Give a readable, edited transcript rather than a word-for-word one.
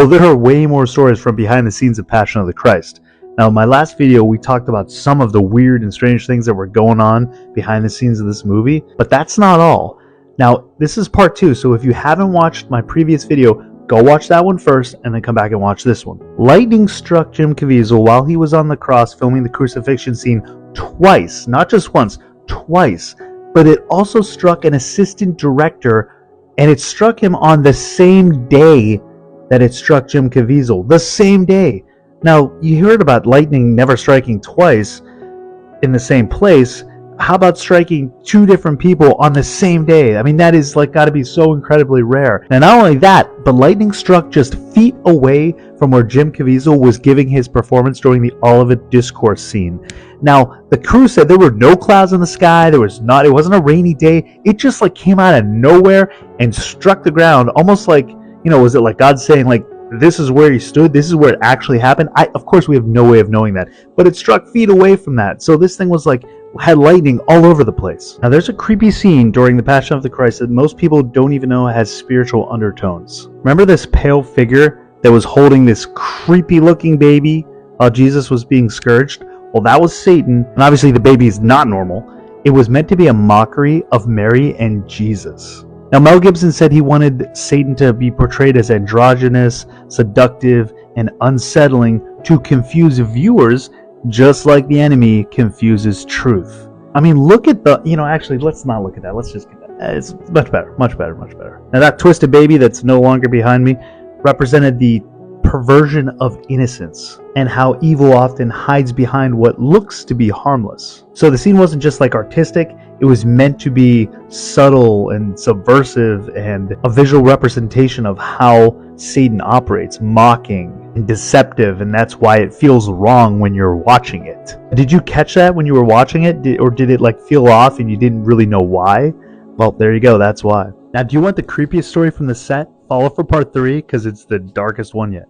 Well, there are way more stories from behind the scenes of Passion of the Christ. Now, in my last video, we talked about some of the weird and strange things that were going on behind the scenes of this movie, but that's not all. Now, this is part 2, so if you haven't watched my previous video, go watch that one first and then come back and watch this one. Lightning struck Jim Caviezel while he was on the cross filming the crucifixion scene twice, not just once, twice. But it also struck an assistant director, and it struck him on the same day that it struck Jim Caviezel. The same day. Now, you heard about lightning never striking twice in the same place. How about striking 2 different people on the same day? I mean, that is got to be so incredibly rare. And not only that, but lightning struck just feet away from where Jim Caviezel was giving his performance during the Olivet Discourse scene. Now, the crew said there were no clouds in the sky. It wasn't a rainy day. It just came out of nowhere and struck the ground, almost was it like God saying this is where he stood, this is where it actually happened? Of course, we have no way of knowing that, but it struck feet away from that. So this thing was had lightning all over the place. Now, there's a creepy scene during the Passion of the Christ that most people don't even know has spiritual undertones. Remember this pale figure that was holding this creepy looking baby while Jesus was being scourged? Well, that was Satan, and obviously the baby is not normal. It was meant to be a mockery of Mary and Jesus. Now, Mel Gibson said he wanted Satan to be portrayed as androgynous, seductive, and unsettling to confuse viewers, just like the enemy confuses truth. I mean, look at actually, let's not look at that. Let's just get that. It's much better, much better, much better. Now, that twisted baby that's no longer behind me represented the perversion of innocence and how evil often hides behind what looks to be harmless. So the scene wasn't just artistic, it was meant to be subtle and subversive and a visual representation of how Satan operates, mocking and deceptive, and that's why it feels wrong when you're watching it. Did you catch that when you were watching it? Or did it feel off and you didn't really know why? Well, there you go, that's why. Now, do you want the creepiest story from the set? Follow for part 3 because it's the darkest one yet.